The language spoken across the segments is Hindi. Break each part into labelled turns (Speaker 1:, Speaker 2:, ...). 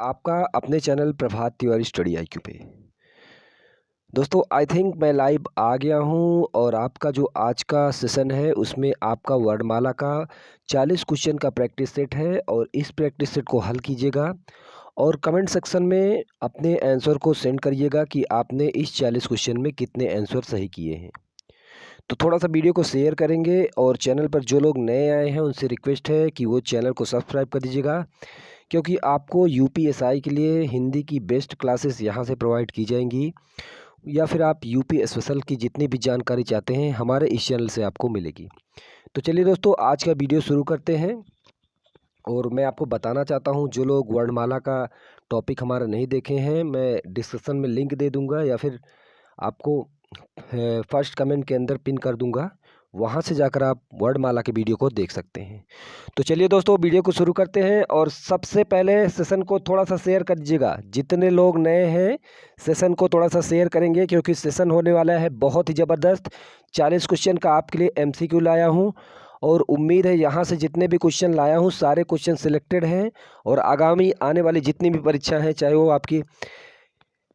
Speaker 1: आपका अपने चैनल प्रभात तिवारी स्टडी आईक्यू पे। दोस्तों आई थिंक मैं लाइव आ गया हूँ और आपका जो आज का सेशन है उसमें आपका वर्णमाला का 40 क्वेश्चन का प्रैक्टिस सेट है और इस प्रैक्टिस सेट को हल कीजिएगा और कमेंट सेक्शन में अपने आंसर को सेंड करिएगा कि आपने इस 40 क्वेश्चन में कितने आंसर सही किए हैं। तो थोड़ा सा वीडियो को शेयर करेंगे और चैनल पर जो लोग नए आए हैं उनसे रिक्वेस्ट है कि वो चैनल को सब्सक्राइब कर दीजिएगा, क्योंकि आपको यूपीएसआई के लिए हिंदी की बेस्ट क्लासेस यहाँ से प्रोवाइड की जाएंगी या फिर आप यूपी स्पेशल की जितनी भी जानकारी चाहते हैं हमारे इस चैनल से आपको मिलेगी। तो चलिए दोस्तों आज का वीडियो शुरू करते हैं और मैं आपको बताना चाहता हूँ जो लोग वर्णमाला का टॉपिक हमारा नहीं देखे हैं मैं डिस्क्रिप्शन में लिंक दे दूँगा या फिर आपको फर्स्ट कमेंट के अंदर पिन कर दूँगा, वहाँ से जाकर आप वर्णमाला के वीडियो को देख सकते हैं। तो चलिए दोस्तों वीडियो को शुरू करते हैं और सबसे पहले सेशन को थोड़ा सा शेयर कर दीजिएगा। जितने लोग नए हैं सेशन को थोड़ा सा शेयर करेंगे क्योंकि सेशन होने वाला है बहुत ही ज़बरदस्त। 40 क्वेश्चन का आपके लिए एमसीक्यू लाया हूँ और उम्मीद है यहाँ से जितने भी क्वेश्चन लाया हूँ सारे क्वेश्चन सिलेक्टेड हैं और आगामी आने वाली जितनी भी परीक्षा हैं चाहे वो आपकी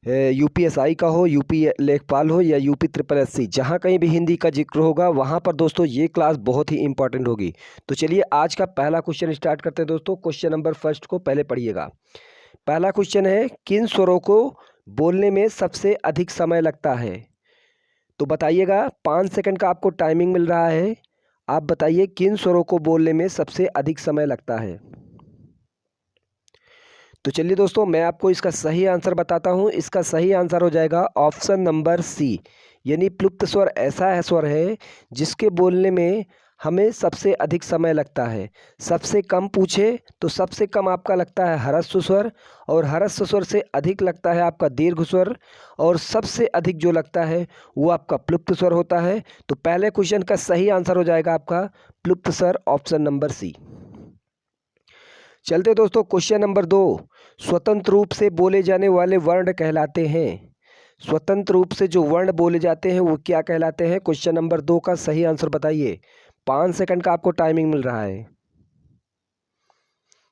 Speaker 1: यूपीएसआई का हो, यूपी लेखपाल हो या यूपी ट्रिपल एससी, जहाँ कहीं भी हिंदी का जिक्र होगा वहाँ पर दोस्तों ये क्लास बहुत ही इंपॉर्टेंट होगी। तो चलिए आज का पहला क्वेश्चन स्टार्ट करते हैं दोस्तों। क्वेश्चन नंबर फर्स्ट को पहले पढ़िएगा। पहला क्वेश्चन है किन स्वरों को बोलने में सबसे अधिक समय लगता है? तो बताइएगा, 5 सेकंड का आपको टाइमिंग मिल रहा है। आप बताइए किन स्वरों को बोलने में सबसे अधिक समय लगता है। तो चलिए दोस्तों मैं आपको इसका सही आंसर बताता हूँ। इसका सही आंसर हो जाएगा ऑप्शन नंबर सी, यानी प्लुप्त स्वर ऐसा स्वर है जिसके बोलने में हमें सबसे अधिक समय लगता है। सबसे कम पूछे तो सबसे कम आपका लगता है ह्रस्व स्वर और ह्रस्व स्वर से अधिक लगता है आपका दीर्घ स्वर और सबसे अधिक जो लगता है वो आपका प्लुप्त स्वर होता है। तो पहले क्वेश्चन का सही आंसर हो जाएगा आपका प्लुप्त स्वर, ऑप्शन नंबर सी। चलते दोस्तों क्वेश्चन नंबर 2, स्वतंत्र रूप से बोले जाने वाले वर्ण कहलाते हैं। स्वतंत्र रूप से जो वर्ण बोले जाते हैं वो क्या कहलाते हैं? क्वेश्चन नंबर 2 का सही आंसर बताइए। 5 सेकंड का आपको टाइमिंग मिल रहा है।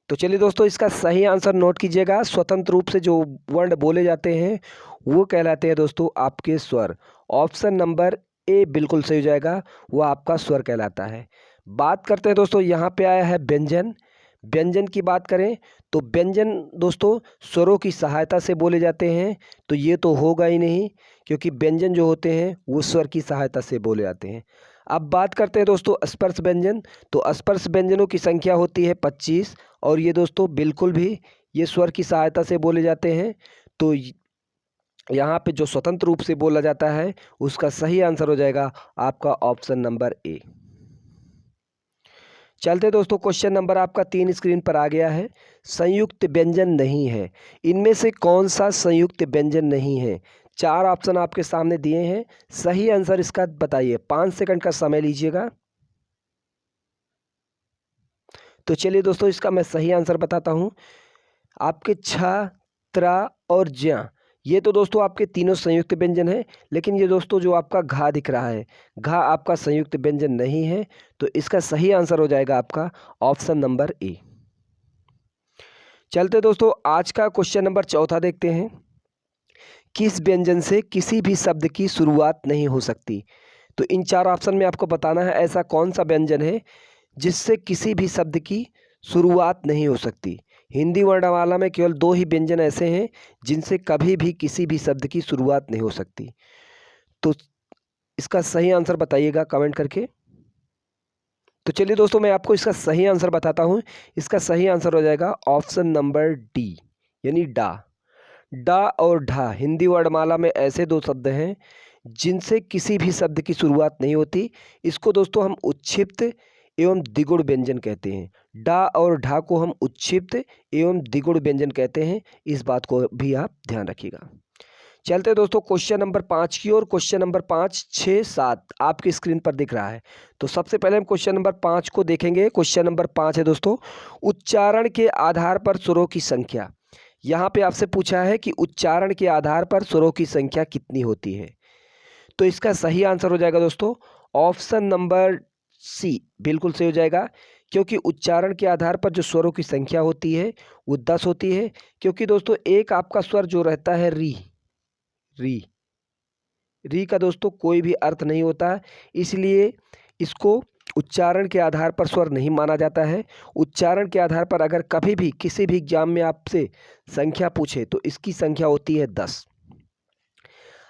Speaker 1: तो चलिए दोस्तों इसका सही आंसर नोट कीजिएगा। स्वतंत्र रूप से जो वर्ण बोले जाते हैं वो कहलाते हैं दोस्तों आपके स्वर। ऑप्शन नंबर ए बिल्कुल सही हो जाएगा, वो आपका स्वर कहलाता है। बात करते हैं दोस्तों, यहाँ पे आया है व्यंजन। व्यंजन की बात करें तो व्यंजन दोस्तों स्वरों की सहायता से बोले जाते हैं, तो ये तो होगा ही नहीं क्योंकि व्यंजन जो होते हैं वो स्वर की सहायता से बोले जाते हैं। अब बात करते हैं दोस्तों स्पर्श व्यंजन। तो स्पर्श व्यंजनों की संख्या होती है 25 और ये दोस्तों बिल्कुल भी ये स्वर की सहायता से बोले जाते हैं। तो यहाँ पे जो स्वतंत्र रूप से बोला जाता है उसका सही आंसर हो जाएगा आपका ऑप्शन नंबर ए। चलते दोस्तों क्वेश्चन नंबर आपका 3 स्क्रीन पर आ गया है। संयुक्त व्यंजन नहीं है, इनमें से कौन सा संयुक्त व्यंजन नहीं है? 4 ऑप्शन आपके सामने दिए हैं, सही आंसर इसका बताइए। 5 सेकंड का समय लीजिएगा। तो चलिए दोस्तों इसका मैं सही आंसर बताता हूँ। आपके छ, त्र और ज्या, ये तो दोस्तों आपके तीनों संयुक्त व्यंजन हैं, लेकिन ये दोस्तों जो आपका घा दिख रहा है, घा आपका संयुक्त व्यंजन नहीं है। तो इसका सही आंसर हो जाएगा आपका ऑप्शन नंबर ए। चलते दोस्तों आज का क्वेश्चन नंबर चौथा देखते हैं। किस व्यंजन से किसी भी शब्द की शुरुआत नहीं हो सकती? तो इन 4 ऑप्शन में आपको बताना है ऐसा कौन सा व्यंजन है जिससे किसी भी शब्द की शुरुआत नहीं हो सकती। हिंदी वर्णमाला में केवल 2 ही व्यंजन ऐसे हैं जिनसे कभी भी किसी भी शब्द की शुरुआत नहीं हो सकती। तो इसका सही आंसर बताइएगा कमेंट करके। तो चलिए दोस्तों मैं आपको इसका सही आंसर बताता हूँ। इसका सही आंसर हो जाएगा ऑप्शन नंबर डी, यानी डा। डा और ढा हिंदी वर्णमाला में ऐसे 2 शब्द हैं जिनसे किसी भी शब्द की शुरुआत नहीं होती। इसको दोस्तों हम उच्छिप्त एवं द्विगुण व्यंजन कहते हैं। डा और ढा को हम उच्छिप्त एवं द्विगुण व्यंजन कहते हैं, इस बात को भी आप ध्यान रखिएगा। चलते दोस्तों क्वेश्चन नंबर 5 की ओर। क्वेश्चन नंबर 5, 6, 7 आपकी स्क्रीन पर दिख रहा है। तो सबसे पहले हम क्वेश्चन नंबर 5 को देखेंगे। क्वेश्चन नंबर 5 है दोस्तों, उच्चारण के आधार पर स्वरों की संख्या। यहाँ पे आपसे पूछा है कि उच्चारण के आधार पर स्वरों की संख्या कितनी होती है? तो इसका सही आंसर हो जाएगा दोस्तों ऑप्शन नंबर सी, बिल्कुल सही हो जाएगा। क्योंकि उच्चारण के आधार पर जो स्वरों की संख्या होती है वो 10 होती है। क्योंकि दोस्तों एक आपका स्वर जो रहता है री, री री का दोस्तों कोई भी अर्थ नहीं होता, इसलिए इसको उच्चारण के आधार पर स्वर नहीं माना जाता है। उच्चारण के आधार पर अगर कभी भी किसी भी एग्जाम में आपसे संख्या पूछे तो इसकी संख्या होती है 10।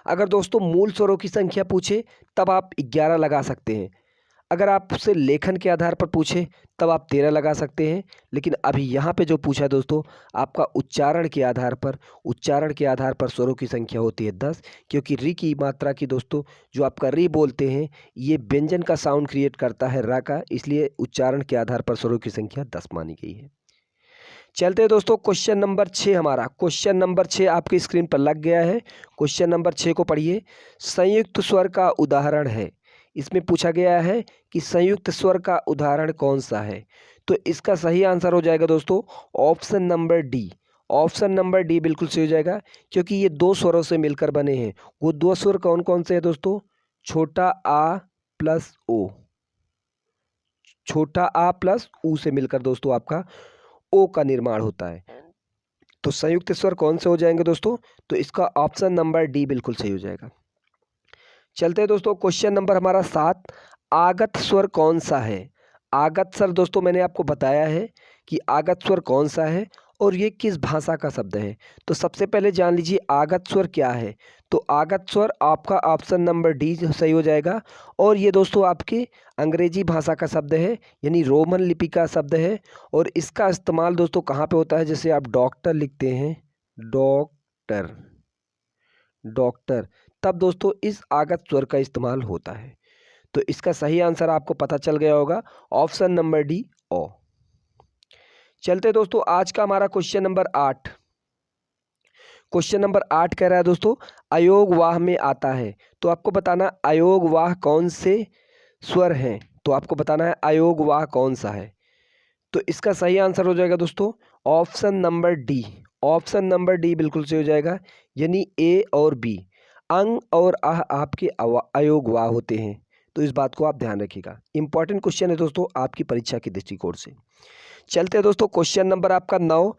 Speaker 1: अगर दोस्तों मूल स्वरों की संख्या पूछे तब आप 11 लगा सकते हैं। अगर आपसे लेखन के आधार पर पूछे तब आप 13 लगा सकते हैं। लेकिन अभी यहाँ पे जो पूछा दोस्तों आपका उच्चारण के आधार पर स्वरों की संख्या होती है 10। क्योंकि री की मात्रा की दोस्तों जो आपका री बोलते हैं ये व्यंजन का साउंड क्रिएट करता है रा का, इसलिए उच्चारण के आधार पर स्वरों की संख्या 10 मानी गई है। चलते हैं दोस्तों क्वेश्चन नंबर 6 हमारा। क्वेश्चन नंबर 6 आपकी स्क्रीन पर लग गया है। क्वेश्चन नंबर 6 को पढ़िए। संयुक्त स्वर का उदाहरण है। इसमें पूछा गया है कि संयुक्त स्वर का उदाहरण कौन सा है। तो इसका सही आंसर हो जाएगा दोस्तों option number D. Option number D बिल्कुल सही हो जाएगा, क्योंकि ये दो स्वरों से मिलकर बने हैं। वो दो स्वर कौन कौन से हैं दोस्तों? छोटा आ प्लस ओ, छोटा आ प्लस ऊ से मिलकर दोस्तों आपका ओ का निर्माण होता है। तो संयुक्त स्वर कौन से हो जाएंगे दोस्तों? तो इसका ऑप्शन नंबर डी बिल्कुल सही हो जाएगा। चलते हैं दोस्तों क्वेश्चन नंबर हमारा 7। आगत स्वर कौन सा है? आगत स्वर दोस्तों मैंने आपको बताया है कि आगत स्वर कौन सा है और ये किस भाषा का शब्द है। तो सबसे पहले जान लीजिए आगत स्वर क्या है। तो आगत स्वर आपका ऑप्शन नंबर डी सही हो जाएगा। और ये दोस्तों आपके अंग्रेजी भाषा का शब्द है, यानी रोमन लिपि का शब्द है। और इसका इस्तेमाल दोस्तों कहाँ पे होता है? जैसे आप डॉक्टर लिखते हैं, डॉक्टर, डॉक्टर, तब दोस्तों इस आगत स्वर का इस्तेमाल होता है। तो इसका सही आंसर आपको पता चल गया होगा, ऑप्शन नंबर डी ओ। चलते दोस्तों आज का हमारा क्वेश्चन नंबर 8। क्वेश्चन नंबर 8 कह रहा है दोस्तों अयोग वाह में आता है। तो आपको बताना अयोग वाह कौन से स्वर हैं। तो आपको बताना है अयोग वाह कौन सा है। तो इसका सही आंसर हो जाएगा दोस्तों option number D. Option number D बिल्कुल सही हो जाएगा, यानी ए और बी, अंग और आह आपके अयोग वाह होते हैं। तो इस बात को आप ध्यान रखिएगा, इंपॉर्टेंट क्वेश्चन है दोस्तों आपकी परीक्षा के दृष्टिकोण से। चलते हैं दोस्तों क्वेश्चन नंबर आपका 9।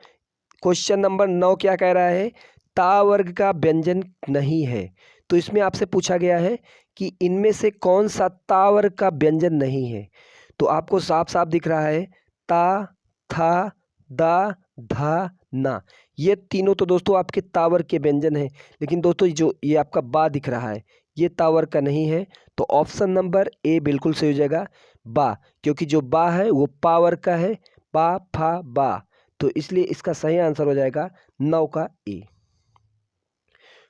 Speaker 1: क्वेश्चन नंबर 9 क्या कह रहा है? ता वर्ग का व्यंजन नहीं है। तो इसमें आपसे पूछा गया है कि इनमें से कौन सा ता वर्ग का व्यंजन नहीं है। तो आपको साफ साफ दिख रहा है ता, था, दा, धा, ना, ये तीनों तो दोस्तों आपके तावर के व्यंजन हैं। लेकिन दोस्तों जो ये आपका बा दिख रहा है ये तावर का नहीं है। तो ऑप्शन नंबर ए बिल्कुल सही हो जाएगा, बा, क्योंकि जो बा है वो पावर का है, पा फा बा। तो इसलिए इसका सही आंसर हो जाएगा 9 का ए।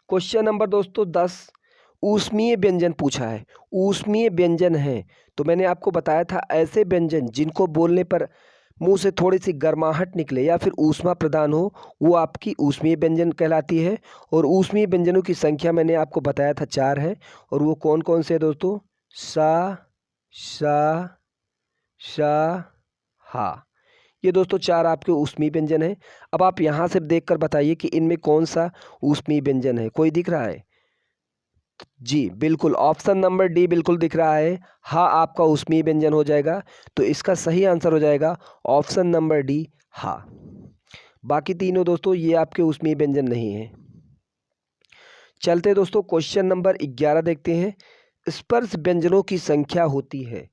Speaker 1: क्वेश्चन नंबर दोस्तों 10। ऊष्मीय व्यंजन पूछा है। ऊष्मीय व्यंजन है तो मैंने आपको बताया था ऐसे व्यंजन जिनको बोलने पर मुंह से थोड़ी सी गर्माहट निकले या फिर ऊष्मा प्रदान हो, वो आपकी ऊष्मीय व्यंजन कहलाती है। और ऊष्मीय व्यंजनों की संख्या मैंने आपको बताया था 4 है। और वो कौन कौन से है दोस्तों? सा, शा, शा, हा, ये दोस्तों 4 आपके ऊष्मीय व्यंजन हैं। अब आप यहाँ से देखकर बताइए कि इनमें कौन सा ऊष्मीय व्यंजन है। कोई दिख रहा है? जी बिल्कुल, ऑप्शन नंबर डी बिल्कुल दिख रहा है, हा आपका ऊष्मीय व्यंजन हो जाएगा। तो इसका सही आंसर हो जाएगा ऑप्शन नंबर डी, हा। बाकी तीनों दोस्तों ये आपके ऊष्मीय व्यंजन नहीं है। चलते दोस्तों क्वेश्चन नंबर 11 देखते हैं। स्पर्श व्यंजनों की संख्या होती है।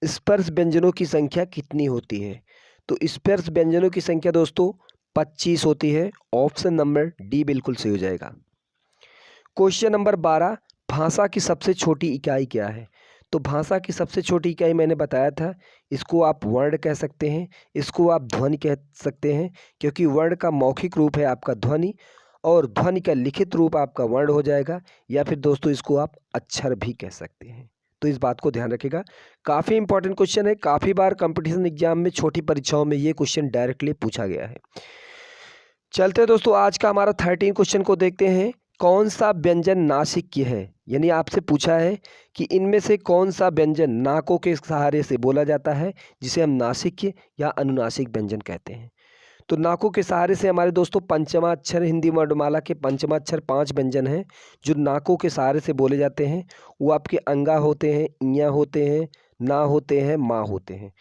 Speaker 1: स्पर्श व्यंजनों की संख्या कितनी होती है? तो स्पर्श व्यंजनों की संख्या दोस्तों 25 होती है। ऑप्शन नंबर डी बिल्कुल सही हो जाएगा। Question number 12। भाषा की सबसे छोटी इकाई क्या है? तो भाषा की सबसे छोटी इकाई मैंने बताया था, इसको आप वर्ण कह सकते हैं, इसको आप ध्वनि कह सकते हैं, क्योंकि वर्ण का मौखिक रूप है आपका ध्वनि और ध्वनि का लिखित रूप आपका वर्ण हो जाएगा। या फिर दोस्तों इसको आप अक्षर भी कह सकते हैं। तो इस बात को ध्यान रखिएगा, काफ़ी इंपॉर्टेंट क्वेश्चन है। काफ़ी बार कंपटीशन एग्जाम में छोटी परीक्षाओं में ये क्वेश्चन डायरेक्टली पूछा गया है। चलते दोस्तों आज का हमारा 13 क्वेश्चन को देखते हैं। कौन सा व्यंजन नासिक्य है? यानी आपसे पूछा है कि इनमें से कौन सा व्यंजन नाकों के सहारे से बोला जाता है, जिसे हम नासिक्य या अनुनासिक व्यंजन कहते हैं। तो नाकों के सहारे से हमारे दोस्तों पंचमाक्षर, हिंदी वर्णमाला के पंचमाक्षर 5 व्यंजन हैं जो नाकों के सहारे से बोले जाते हैं। वो आपके अंगा होते हैं, इया होते हैं, ना होते हैं, माँ होते हैं।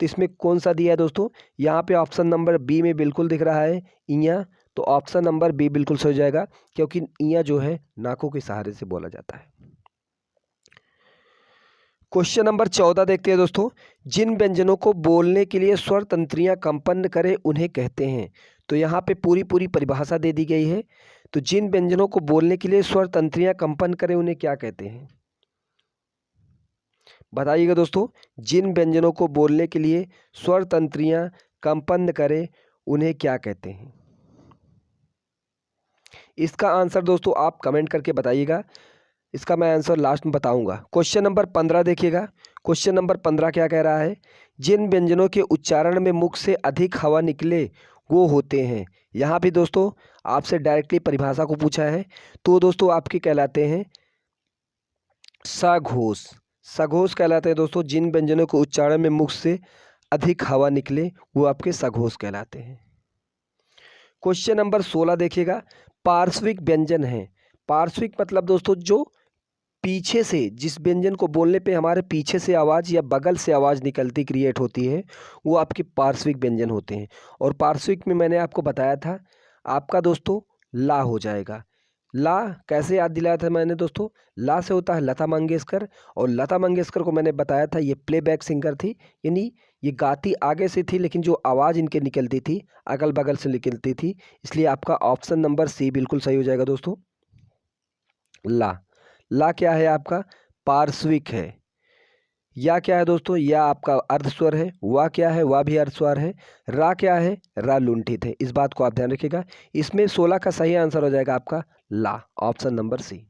Speaker 1: तो इसमें कौन सा दिया है दोस्तों? यहाँ पे ऑप्शन नंबर बी में बिल्कुल दिख रहा है इया, तो ऑप्शन नंबर बी बिल्कुल सही हो जाएगा, क्योंकि इया जो है नाकों के सहारे से बोला जाता है। क्वेश्चन नंबर 14 देखते हैं दोस्तों। जिन व्यंजनों को बोलने के लिए स्वर तंत्रियां कंपन करें उन्हें कहते हैं। तो यहाँ पे पूरी पूरी परिभाषा दे दी गई है। तो जिन व्यंजनों को बोलने के लिए स्वर तंत्रियां कंपन करें उन्हें क्या कहते हैं? बताइएगा दोस्तों। जिन व्यंजनों को बोलने के लिए स्वर तंत्रियां कंपन करें उन्हें क्या कहते हैं? इसका आंसर दोस्तों आप कमेंट करके बताइएगा। इसका मैं आंसर लास्ट में बताऊंगा। क्वेश्चन नंबर 15 देखिएगा। क्वेश्चन नंबर 15 क्या कह रहा है? जिन व्यंजनों के उच्चारण में मुख से अधिक हवा निकले वो होते हैं। यहाँ भी दोस्तों आपसे डायरेक्टली परिभाषा को पूछा है, तो दोस्तों आपके कहलाते हैं सघोष। सघोष कहलाते हैं दोस्तों। जिन व्यंजनों के उच्चारण में मुख से अधिक हवा निकले वो आपके सघोष कहलाते हैं। क्वेश्चन नंबर 16 देखिएगा। पार्श्विक व्यंजन है। पार्श्विक मतलब दोस्तों जो पीछे से, जिस व्यंजन को बोलने पे हमारे पीछे से आवाज़ या बगल से आवाज़ निकलती क्रिएट होती है, वो आपके पार्श्विक व्यंजन होते हैं। और पार्श्विक में मैंने आपको बताया था आपका दोस्तों ला हो जाएगा। ला कैसे याद दिलाया था मैंने दोस्तों? ला से होता है लता मंगेशकर, और लता मंगेशकर को मैंने बताया था ये प्लेबैक सिंगर थी, यानी ये गाती आगे से थी लेकिन जो आवाज़ इनके निकलती थी अगल बगल से निकलती थी। इसलिए आपका ऑप्शन नंबर सी बिल्कुल सही हो जाएगा दोस्तों। ला, ला क्या है आपका? पार्श्विक है। या क्या है दोस्तों? या आपका अर्ध स्वर है। वा क्या है? वा भी अर्ध स्वर है। रा क्या है? रा लुंठित है। इस बात को आप ध्यान रखिएगा। इसमें 16 का सही आंसर हो जाएगा आपका ला, ऑप्शन नंबर सी।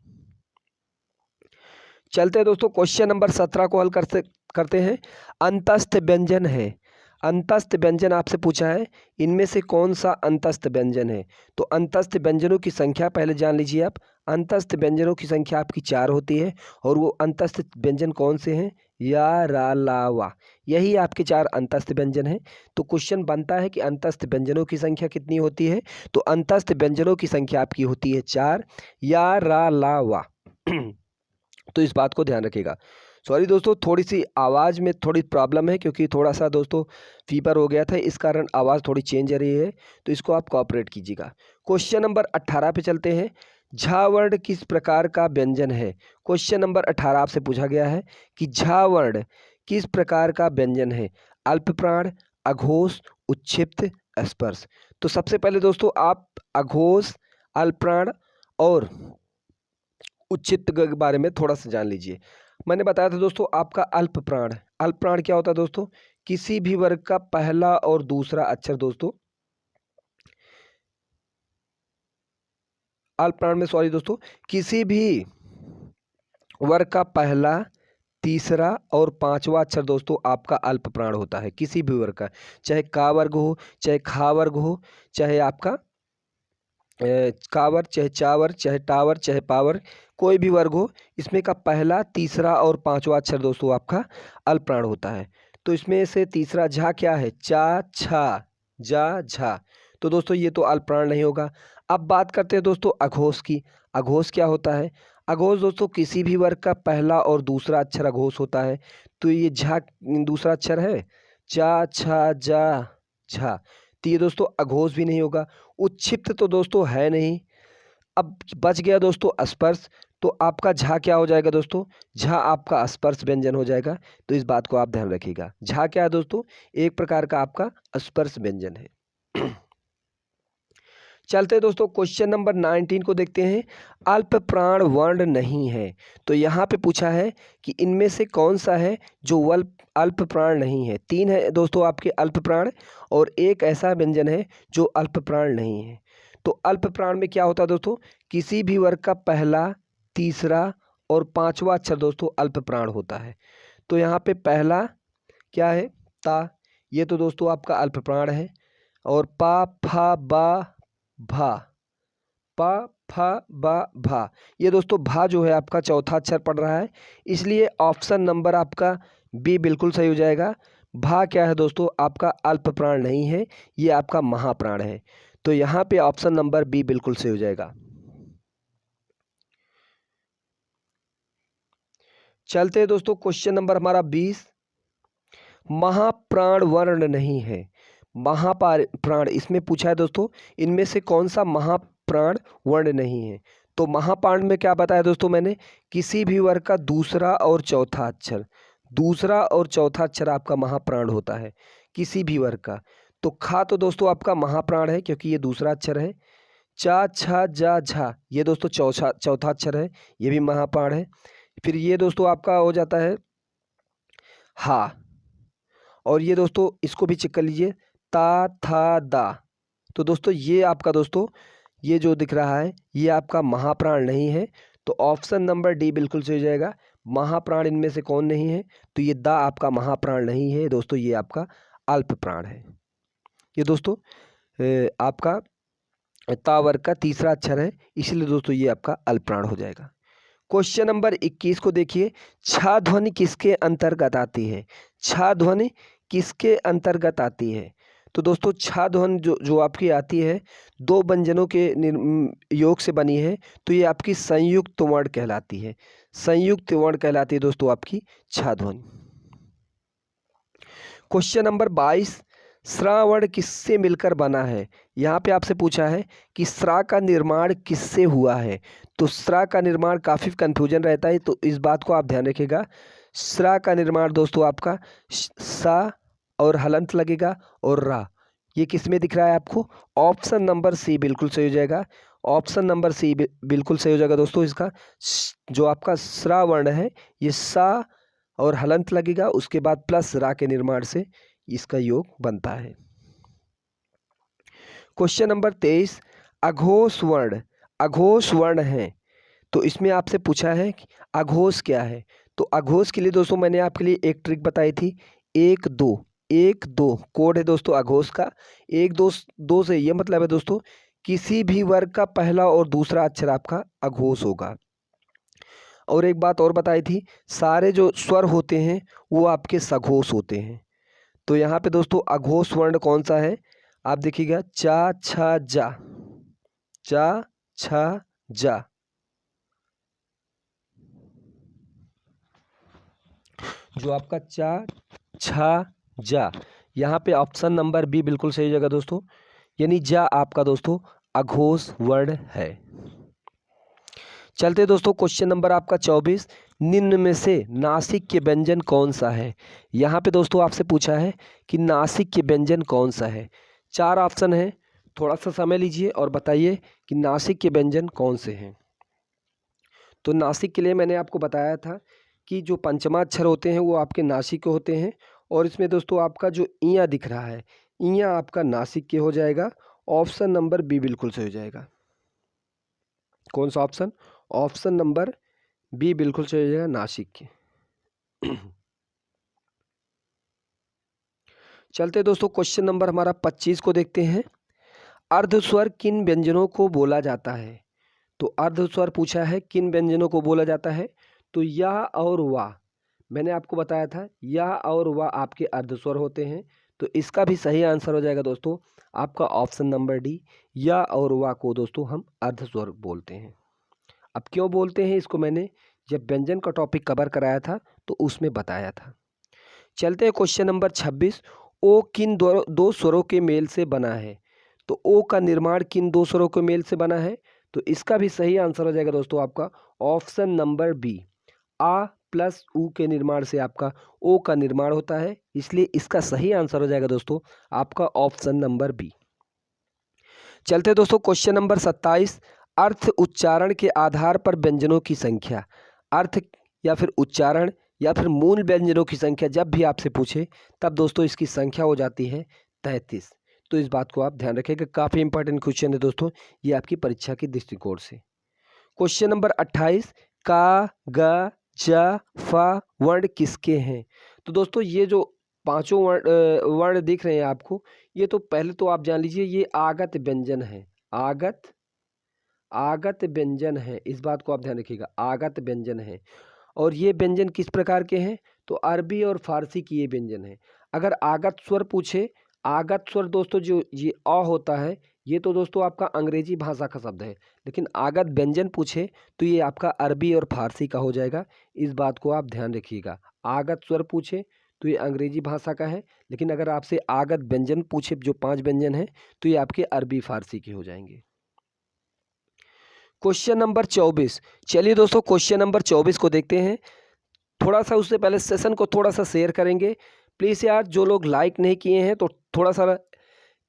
Speaker 1: चलते हैं दोस्तों क्वेश्चन नंबर 17 को हल करते हैं। अंतस्थ व्यंजन है। अंतस्थ व्यंजन आपसे पूछा है, इनमें से कौन सा अंतस्थ व्यंजन है? तो अंतस्थ व्यंजनों की संख्या पहले जान लीजिए आप। अंतस्थ व्यंजनों की संख्या आपकी 4 होती है, और वो अंतस्थ व्यंजन कौन से हैं? या, रा, ला, वा, यही आपके 4 अंतस्थ व्यंजन हैं। तो क्वेश्चन बनता है कि अंतस्थ व्यंजनों की संख्या कितनी होती है? तो अंतस्थ व्यंजनों की संख्या आपकी होती है 4। या, रा, ला, वा। तो इस बात को ध्यान रखिएगा। सॉरी दोस्तों, थोड़ी सी आवाज़ में थोड़ी प्रॉब्लम है, क्योंकि थोड़ा सा दोस्तों फीवर हो गया था, इस कारण आवाज़ थोड़ी चेंज आ रही है, तो इसको आप कोऑपरेट कीजिएगा। क्वेश्चन नंबर 18 पे चलते हैं। झा वर्ण किस प्रकार का व्यंजन है? क्वेश्चन नंबर 18 आपसे पूछा गया है कि झा वर्ण किस प्रकार का व्यंजन है? अल्पप्राण, अघोष, उच्छिप्त, स्पर्श। तो सबसे पहले दोस्तों आप अघोष, अल्पप्राण और उच्छित के बारे में थोड़ा सा जान लीजिए। मैंने बताया था दोस्तों आपका अल्प प्राण। अल्प प्राण क्या होता है दोस्तों? किसी भी वर्ग का पहला और दूसरा अक्षर दोस्तों, अल्प प्राण में सॉरी दोस्तों, किसी भी वर्ग का पहला, तीसरा और पांचवा अक्षर दोस्तों आपका अल्प प्राण होता है। किसी भी वर्ग का, चाहे का वर्ग हो, चाहे खा वर्ग हो, चाहे आपका कावर, चाहे चावर, चाहे टावर, चाहे पावर, कोई भी वर्ग हो, इसमें का पहला, तीसरा और पांचवा अक्षर दोस्तों आपका अल्प प्राण होता है। तो इसमें से तीसरा झा क्या है? चा, छा, जा, झा। तो दोस्तों ये तो अल्प प्राण नहीं होगा। अब बात करते हैं दोस्तों अघोष की। अघोष क्या होता है? अघोष दोस्तों किसी भी वर्ग का पहला और दूसरा अक्षर अघोष होता है। तो ये झा दूसरा अक्षर है, चा, छा, जा, झा, तो ये दोस्तों अघोष भी नहीं होगा। उच्छिप्त तो दोस्तों है नहीं। अब बच गया दोस्तों स्पर्श। तो आपका झा क्या हो जाएगा दोस्तों? झा आपका स्पर्श व्यंजन हो जाएगा। तो इस बात को आप ध्यान रखिएगा। झा क्या है दोस्तों? एक प्रकार का आपका स्पर्श व्यंजन है। चलते दोस्तों क्वेश्चन नंबर 19 को देखते हैं। अल्प प्राण वर्ण नहीं है। तो यहाँ पे पूछा है कि इनमें से कौन सा है जो अल्प प्राण नहीं है? 3 है दोस्तों आपके अल्प प्राण, और एक ऐसा व्यंजन है जो अल्प प्राण नहीं है। तो अल्प प्राण में क्या होता है दोस्तों? किसी भी वर्ग का पहला, तीसरा और पांचवा अक्षर दोस्तों अल्प प्राण होता है। तो यहाँ पे पहला क्या है? ता, ये तो दोस्तों आपका अल्प प्राण है। और पा, फा, बा, भा, पा, फा, बा, भा, ये दोस्तों भा जो है आपका चौथा अक्षर पड़ रहा है, इसलिए ऑप्शन नंबर आपका बी बिल्कुल सही हो जाएगा। भा क्या है दोस्तों? आपका अल्प प्राण नहीं है, ये आपका महाप्राण है। तो यहाँ पे ऑप्शन नंबर बी बिल्कुल सही हो जाएगा। चलते हैं दोस्तों क्वेश्चन नंबर हमारा 20। महाप्राण वर्ण नहीं है। महाप्राण इसमें पूछा है दोस्तों, इनमें से कौन सा महाप्राण वर्ण नहीं है। तो महाप्राण में क्या बताया दोस्तों मैंने, किसी भी वर्ग का दूसरा और चौथा अक्षर, दूसरा और चौथा अक्षर आपका महाप्राण होता है किसी भी वर्ग का। तो खा तो दोस्तों आपका महाप्राण है क्योंकि ये दूसरा अक्षर है। चा छा जा झा ये दोस्तों चौथा अक्षर है, ये भी महाप्राण है। फिर ये दोस्तों आपका हो जाता है हा, और ये दोस्तों इसको भी चेक कर लीजिए, ता था दा। तो दोस्तों ये आपका दोस्तों ये जो दिख रहा है ये आपका महाप्राण नहीं है। तो ऑप्शन नंबर डी बिल्कुल सही हो जाएगा। महाप्राण इनमें से कौन नहीं है, तो ये दा आपका महाप्राण नहीं है दोस्तों, ये आपका अल्प प्राण है। ये दोस्तों आपका ता वर्ग का तीसरा अक्षर है, इसलिए दोस्तों ये आपका अल्प प्राण हो जाएगा। क्वेश्चन नंबर 21 को देखिए, छा ध्वनि किसके अंतर्गत आती है। छा ध्वनि किसके अंतर्गत आती है। तो दोस्तों छा ध्वनि जो आपकी आती है दो व्यंजनों के योग से बनी है, तो ये आपकी संयुक्त वर्ण कहलाती है। संयुक्त वर्ण कहलाती है दोस्तों आपकी छा ध्वनि। क्वेश्चन नंबर 22, स्रा वर्ण किससे मिलकर बना है। यहाँ पे आपसे पूछा है कि स्रा का निर्माण किससे हुआ है। तो स्रा का निर्माण काफ़ी कन्फ्यूजन रहता है, तो इस बात को आप ध्यान रखिएगा। स्रा का निर्माण दोस्तों आपका सा और हलंत लगेगा और रा, ये किस में दिख रहा है आपको, ऑप्शन नंबर सी बिल्कुल सही हो जाएगा। ऑप्शन नंबर सी बिल्कुल सही हो जाएगा दोस्तों। इसका जो आपका स्रा वर्ण है ये सा और हलंत लगेगा, उसके बाद प्लस रा के निर्माण से इसका योग बनता है। क्वेश्चन नंबर 23, अघोष वर्ण, अघोष वर्ण है, तो इसमें आपसे पूछा है कि अघोष क्या है। तो अघोष के लिए दोस्तों मैंने आपके लिए एक ट्रिक बताई थी, 1 2 कोड है दोस्तों अघोष का। 1 2 से ये मतलब है दोस्तों किसी भी वर्ग का पहला और दूसरा अक्षर आपका अघोष होगा। और एक बात और बताई थी, सारे जो स्वर होते हैं वो आपके सघोष होते हैं। तो यहाँ पे दोस्तों अघोष वर्ण कौन सा है, आप देखिएगा, चा छा जा, चा छा जा। जो आपका चा छा जा, यहाँ पे ऑप्शन नंबर बी बिल्कुल सही जगह दोस्तों, यानी जा आपका दोस्तों अघोष वर्ण है। चलते दोस्तों क्वेश्चन नंबर आपका 24, निम्न में से नासिक के व्यंजन कौन सा है। यहाँ पे दोस्तों आपसे पूछा है कि नासिक के व्यंजन कौन सा है। 4 ऑप्शन है, थोड़ा सा समय लीजिए और बताइए कि नासिक के व्यंजन कौन से हैं। तो नासिक के लिए मैंने आपको बताया था कि जो पंचमाक्षर होते हैं वो आपके नासिक के होते हैं, और इसमें दोस्तों आपका जो इया दिख रहा है, इया आपका नासिक के हो जाएगा। ऑप्शन नंबर बी बिल्कुल सही हो जाएगा। कौन सा ऑप्शन, ऑप्शन नंबर बी बिल्कुल सही हो जाएगा, नासिक के। चलते दोस्तों क्वेश्चन नंबर हमारा 25 को देखते हैं, अर्धस्वर किन व्यंजनों को बोला जाता है। तो अर्धस्वर पूछा है किन व्यंजनों को बोला जाता है। तो या और वाह, मैंने आपको बताया था या और वाह आपके अर्धस्वर होते हैं। तो इसका भी सही आंसर हो जाएगा दोस्तों आपका ऑप्शन नंबर डी, या और वाह को दोस्तों हम अर्धस्वर बोलते हैं। अब क्यों बोलते हैं इसको मैंने जब व्यंजन का टॉपिक कवर कराया था तो उसमें बताया था। चलते हैं क्वेश्चन नंबर 26, ओ किन दो स्वरों के मेल से बना है। तो ओ का निर्माण किन दो स्वरों के मेल से बना है। तो इसका भी सही आंसर हो जाएगा दोस्तों आपका ऑप्शन नंबर बी, आ प्लस ऊ के निर्माण से आपका ओ का निर्माण होता है, इसलिए इसका सही आंसर हो जाएगा दोस्तों आपका ऑप्शन नंबर बी। चलते दोस्तों क्वेश्चन नंबर 27, अर्थ उच्चारण के आधार पर व्यंजनों की संख्या। अर्थ या फिर उच्चारण या फिर मूल व्यंजनों की संख्या जब भी आपसे पूछे तब दोस्तों इसकी संख्या हो जाती है 33। तो इस बात को आप ध्यान रखिएगा, काफ़ी इंपॉर्टेंट क्वेश्चन है दोस्तों ये आपकी परीक्षा के दृष्टिकोण से। क्वेश्चन नंबर 28, का ग ज फ वर्ण किसके हैं। तो दोस्तों ये जो पांचों वर्ण दिख रहे हैं आपको, ये तो पहले तो आप जान लीजिए ये आगत व्यंजन है। आगत व्यंजन है, इस बात को आप ध्यान रखिएगा, आगत व्यंजन है। और ये व्यंजन किस प्रकार के हैं, तो अरबी और फारसी की ये व्यंजन है। अगर आगत स्वर पूछे, आगत स्वर दोस्तों जो ये अ होता है ये तो दोस्तों आपका अंग्रेजी भाषा का शब्द है, लेकिन आगत व्यंजन पूछे तो ये आपका अरबी और फारसी का हो जाएगा। इस बात को आप ध्यान रखिएगा, आगत स्वर पूछे तो ये अंग्रेजी भाषा का है। लेकिन अगर आपसे आगत व्यंजन पूछे जो 5 व्यंजन हैं तो ये आपके अरबी फारसी के हो जाएंगे। Question number 24। चलिए दोस्तों क्वेश्चन नंबर 24 को देखते हैं। थोड़ा सा उससे पहले सेशन को थोड़ा सा शेयर करेंगे प्लीज़ यार। जो लोग लाइक नहीं किए हैं तो थोड़ा सा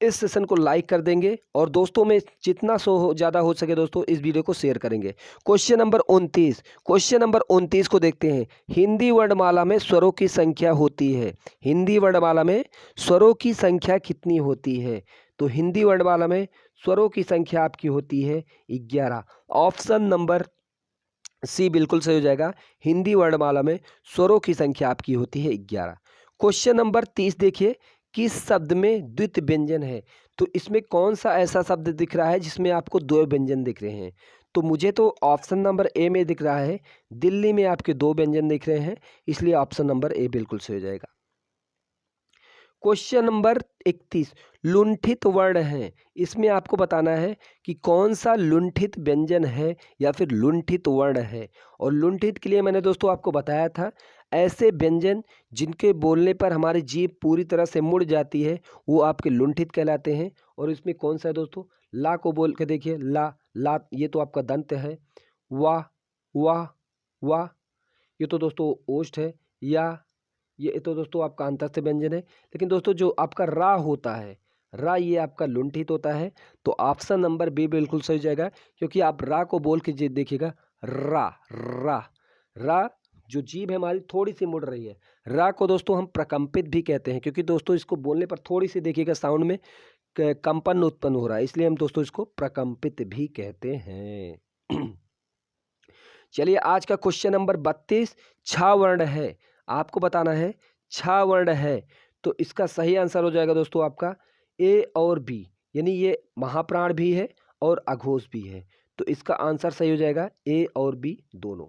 Speaker 1: इस सेशन को लाइक कर देंगे और दोस्तों में जितना ज़्यादा हो सके दोस्तों इस वीडियो को शेयर करेंगे। Question number 29। क्वेश्चन नंबर 29 को देखते हैं। हिंदी वर्णमाला में स्वरों की संख्या होती है। हिंदी वर्णमाला में स्वरों की संख्या कितनी होती है? तो हिंदी वर्णमाला में स्वरों की संख्या आपकी होती है 11। ऑप्शन नंबर सी बिल्कुल सही हो जाएगा। हिंदी वर्णमाला में स्वरों की संख्या आपकी होती है 11। क्वेश्चन नंबर 30 देखिए। किस शब्द में द्वित व्यंजन है? तो इसमें कौन सा ऐसा शब्द दिख रहा है जिसमें आपको 2 व्यंजन दिख रहे हैं? तो मुझे तो ऑप्शन नंबर ए में दिख रहा है। दिल्ली में आपके 2 व्यंजन दिख रहे हैं, इसलिए ऑप्शन नंबर ए बिल्कुल सही हो जाएगा। Question number 31। लुंठित वर्ण हैं। इसमें आपको बताना है कि कौन सा लुंठित व्यंजन है या फिर लुंठित वर्ण है। और लुंठित के लिए मैंने दोस्तों आपको बताया था, ऐसे व्यंजन जिनके बोलने पर हमारी जीभ पूरी तरह से मुड़ जाती है वो आपके लुंठित कहलाते हैं। और इसमें कौन सा है दोस्तों? ला को बोल के देखिए। ला ला ये तो आपका दंत है। वाह वाह वाह ये तो दोस्तों ओष्ठ है। या ये तो दोस्तों आपका अंतस्थ व्यंजन है। लेकिन दोस्तों जो आपका रा होता है, रा ये आपका लुंठित होता है। तो ऑप्शन नंबर बी बिल्कुल सही जाएगा, क्योंकि आप रा को बोल के देखिएगा। रा रा रा जो जीभ है हमारी थोड़ी सी मुड़ रही है। रा को दोस्तों हम प्रकंपित भी कहते हैं, क्योंकि दोस्तों इसको बोलने पर थोड़ी सी देखिएगा साउंड में कंपन उत्पन्न हो रहा है, इसलिए हम दोस्तों इसको प्रकंपित भी कहते हैं। चलिए आज का क्वेश्चन नंबर 32। छा वर्ण है। आपको बताना है छा वर्ण है। तो इसका सही आंसर हो जाएगा दोस्तों आपका ए और बी, यानी ये महाप्राण भी है और अघोष भी है। तो इसका आंसर सही हो जाएगा ए और बी दोनों।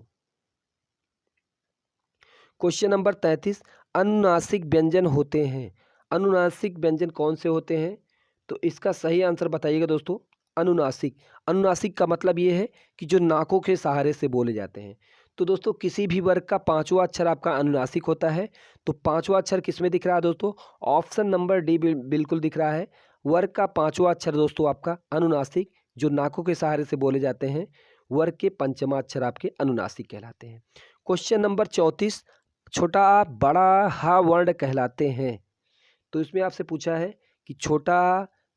Speaker 1: Question number 33। अनुनासिक व्यंजन होते हैं। अनुनासिक व्यंजन कौन से होते हैं? तो इसका सही आंसर बताइएगा दोस्तों। अनुनासिक, अनुनासिक का मतलब ये है कि जो नाकों के सहारे से बोले जाते हैं। तो दोस्तों किसी भी वर्ग का 5वां अक्षर आपका अनुनासिक होता है। तो 5वां अक्षर किसमें दिख रहा है दोस्तों? ऑप्शन नंबर डी बिल्कुल दिख रहा है। वर्ग का 5वां अक्षर दोस्तों आपका अनुनासिक, जो नाकों के सहारे से बोले जाते हैं, वर्ग के 5वां अक्षर आपके अनुनासिक कहलाते हैं। Question number 34। छोटा आ बड़ा हा वर्ण कहलाते हैं। तो इसमें आपसे पूछा है कि छोटा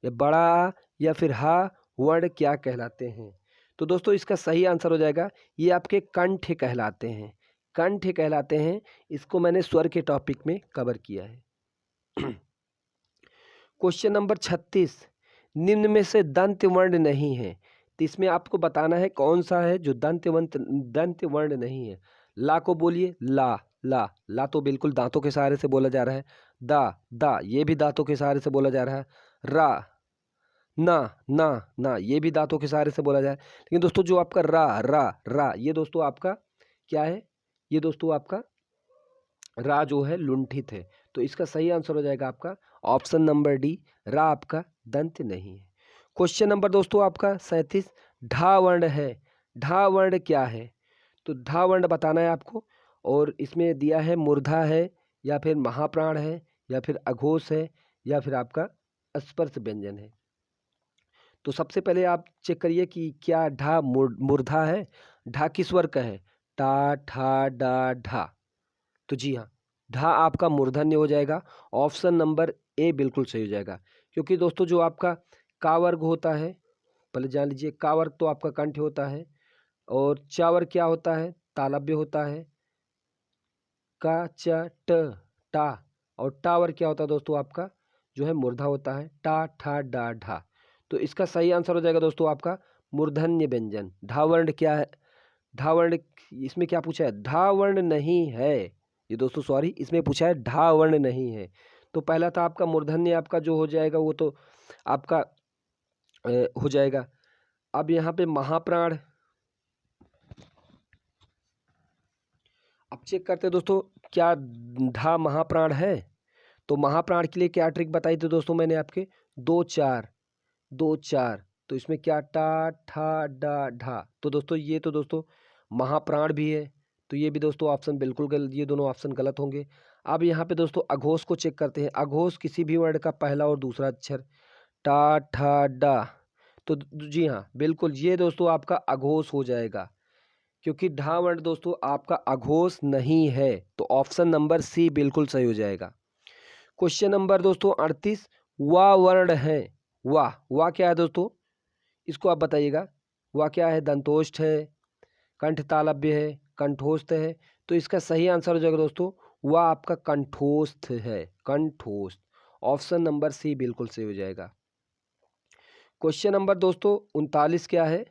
Speaker 1: या बड़ा या फिर हा वर्ण क्या कहलाते हैं। तो दोस्तों इसका सही आंसर हो जाएगा ये आपके कंठ कहलाते हैं। कंठ कहलाते हैं। इसको मैंने स्वर के टॉपिक में कवर किया है। Question number 36। निम्न में से दंत वर्ण नहीं है। तो इसमें आपको बताना है कौन सा है जो दंत वर्ण नहीं है। ला को बोलिए। ला ला ला तो बिल्कुल दांतों के सहारे से बोला जा रहा है। दा दा ये भी दांतों के सहारे से बोला जा रहा है। रा ना ना ना ये भी दांतों के सहारे से बोला जाए। लेकिन दोस्तों जो आपका रा रा रा ये दोस्तों आपका क्या है? ये दोस्तों आपका रा जो है लुंठित है। तो इसका सही आंसर हो जाएगा आपका ऑप्शन नंबर डी। रा आपका दंत नहीं है। क्वेश्चन नंबर दोस्तों आपका 37। ढा वर्ण है। ढा वर्ण क्या है? तो ढा वर्ण बताना है आपको। और इसमें दिया है मूर्धा है या फिर महाप्राण है या फिर अघोष है या फिर आपका स्पर्श व्यंजन है। तो सबसे पहले आप चेक करिए कि क्या ढा मूर्धा है। ढा किस वर्ग का है? टा ठा डा ढा। तो जी हाँ, ढा आपका मूर्धन्य हो जाएगा। ऑप्शन नंबर ए बिल्कुल सही हो जाएगा, क्योंकि दोस्तों जो आपका का वर्ग होता है, पहले जान लीजिए का वर्ग तो आपका कंठ होता है। और चा वर्ग क्या होता है? तालव्य होता है। का च ट टा। और टा वर्ग क्या होता है दोस्तों आपका जो है मूर्धा होता है। टा ठा डा ढा। तो इसका सही आंसर हो जाएगा दोस्तों आपका मूर्धन्य व्यंजन। ढा वर्ण क्या है? ढा वर्ण इसमें क्या पूछा है? ढा वर्ण नहीं है। ये दोस्तों सॉरी, इसमें पूछा है ढा वर्ण नहीं है। तो पहला था आपका मूर्धन्य आपका जो हो जाएगा वो तो आपका हो जाएगा। अब यहाँ पे महाप्राण, अब चेक करते हैं दोस्तों क्या ढा महाप्राण है। तो महाप्राण के लिए क्या ट्रिक बताई थी दोस्तों मैंने आपके? 2 4 2 4। तो इसमें क्या टा ठा डा ढा। तो दोस्तों ये तो दोस्तों महाप्राण भी है। तो ये भी दोस्तों ऑप्शन बिल्कुल गलत, ये दोनों ऑप्शन गलत होंगे। अब यहाँ पे दोस्तों अघोष को चेक करते हैं। अघोष किसी भी वर्ड का पहला और दूसरा अक्षर, टा ठा डा, तो जी हाँ बिल्कुल ये दोस्तों आपका अघोष हो जाएगा, क्योंकि ढा वर्ड दोस्तों आपका अघोष नहीं है, तो ऑप्शन नंबर सी बिल्कुल सही हो जाएगा। क्वेश्चन नंबर दोस्तों 38, वाह वर्ण है। वाह क्या है दोस्तों, इसको आप बताइएगा। वाह क्या है, दंतोष्ठ है, कंठ तालव्य है, कंठोस्थ है, तो इसका सही आंसर हो जाएगा दोस्तों वाह आपका कंठोस्थ है, कंठोस्थ। ऑप्शन नंबर सी बिल्कुल सही हो जाएगा। क्वेश्चन नंबर दोस्तों 39 क्या है,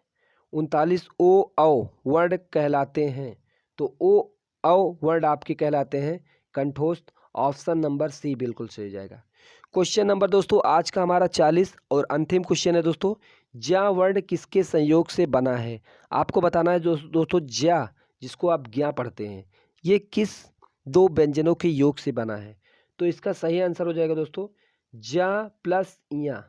Speaker 1: 39 ओ औ वर्ड कहलाते हैं, तो ओ औ वर्ड आपके कहलाते हैं कंठोस्थ। ऑप्शन नंबर सी बिल्कुल सही हो जाएगा। क्वेश्चन नंबर दोस्तों आज का हमारा 40 और अंतिम क्वेश्चन है दोस्तों, ज्या वर्ड किसके संयोग से बना है। आपको बताना है दोस्तों ज्या, जिसको आप ज्ञा पढ़ते हैं, ये किस दो व्यंजनों के योग से बना है। तो इसका सही आंसर हो जाएगा दोस्तों ज्या प्लस इया,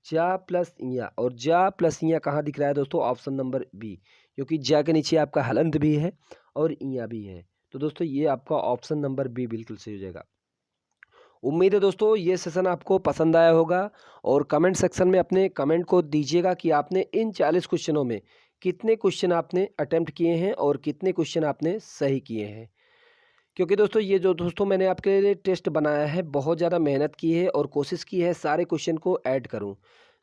Speaker 1: ज्या प्लस इया। और ज्या प्लस इया कहाँ दिख रहा है दोस्तों, ऑप्शन नंबर बी, क्योंकि ज्या के नीचे आपका हलंत भी है और इया भी है। तो दोस्तों ये आपका ऑप्शन नंबर बी बिल्कुल सही हो जाएगा। उम्मीद है दोस्तों ये सेशन आपको पसंद आया होगा, और कमेंट सेक्शन में अपने कमेंट को दीजिएगा कि आपने इन 40 क्वेश्चनों में कितने क्वेश्चन आपने अटेम्प्ट किए हैं और कितने क्वेश्चन आपने सही किए हैं। क्योंकि दोस्तों ये जो दोस्तों मैंने आपके लिए टेस्ट बनाया है, बहुत ज़्यादा मेहनत की है और कोशिश की है सारे क्वेश्चन को ऐड करूं।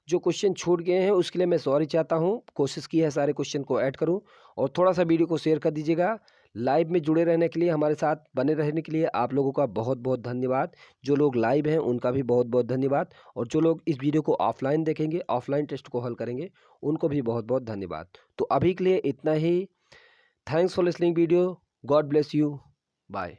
Speaker 1: जो क्वेश्चन छूट गए हैं उसके लिए मैं सॉरी चाहता हूं, कोशिश की है सारे क्वेश्चन को ऐड करूं। और थोड़ा सा वीडियो को शेयर कर दीजिएगा। लाइव में जुड़े रहने के लिए, हमारे साथ बने रहने के लिए आप लोगों का बहुत बहुत धन्यवाद। जो लोग लाइव हैं उनका भी बहुत बहुत धन्यवाद, और जो लोग इस वीडियो को ऑफलाइन देखेंगे, ऑफलाइन टेस्ट को हल करेंगे, उनको भी बहुत बहुत धन्यवाद। तो अभी के लिए इतना ही। Thanks for listening video. God bless you. Bye.